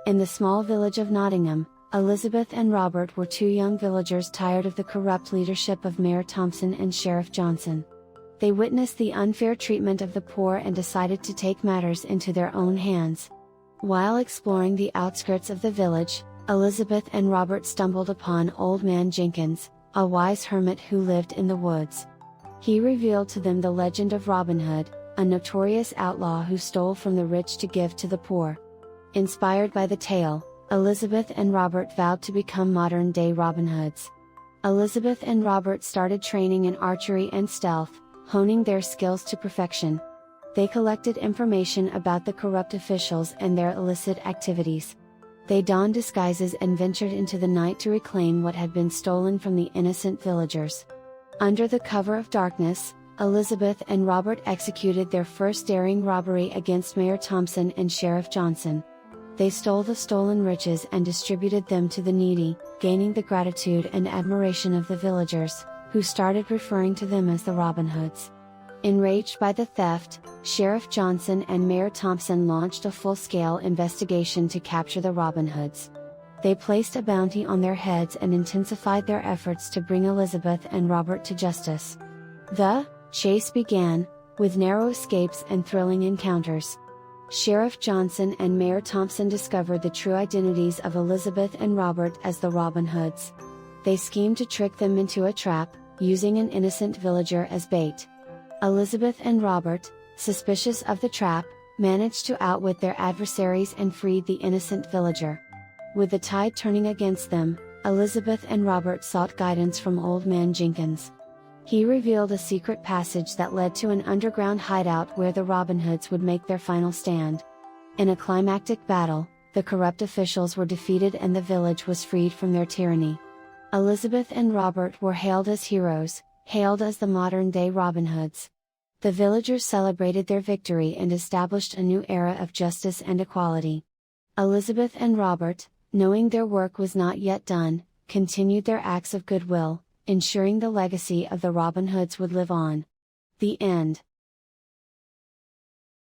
In the small village of Nottingham, Elizabeth and Robert were two young villagers tired of the corrupt leadership of Mayor Thompson and Sheriff Johnson. They witnessed the unfair treatment of the poor and decided to take matters into their own hands. While exploring the outskirts of the village, Elizabeth and Robert stumbled upon Old Man Jenkins, a wise hermit who lived in the woods. He revealed to them the legend of Robinhood, a notorious outlaw who stole from the rich to give to the poor. Inspired by the tale, Elizabeth and Robert vowed to become modern-day Robinhoods. Elizabeth and Robert started training in archery and stealth, honing their skills to perfection. They collected information about the corrupt officials and their illicit activities. They donned disguises and ventured into the night to reclaim what had been stolen from the innocent villagers. Under the cover of darkness, Elizabeth and Robert executed their first daring robbery against Mayor Thompson and Sheriff Johnson. They stole the stolen riches and distributed them to the needy, gaining the gratitude and admiration of the villagers, who started referring to them as the Robinhoods. Enraged by the theft, Sheriff Johnson and Mayor Thompson launched a full-scale investigation to capture the Robinhoods. They placed a bounty on their heads and intensified their efforts to bring Elizabeth and Robert to justice. The chase began, with narrow escapes and thrilling encounters. Sheriff Johnson and Mayor Thompson discovered the true identities of Elizabeth and Robert as the Robinhoods. They schemed to trick them into a trap, using an innocent villager as bait. Elizabeth and Robert, suspicious of the trap, managed to outwit their adversaries and freed the innocent villager. With the tide turning against them, Elizabeth and Robert sought guidance from Old Man Jenkins. He revealed a secret passage that led to an underground hideout where the Robinhoods would make their final stand. In a climactic battle, the corrupt officials were defeated and the village was freed from their tyranny. Elizabeth and Robert were hailed as heroes, hailed as the modern-day Robinhoods. The villagers celebrated their victory and established a new era of justice and equality. Elizabeth and Robert, knowing their work was not yet done, continued their acts of goodwill, ensuring the legacy of the Robinhoods would live on. The end.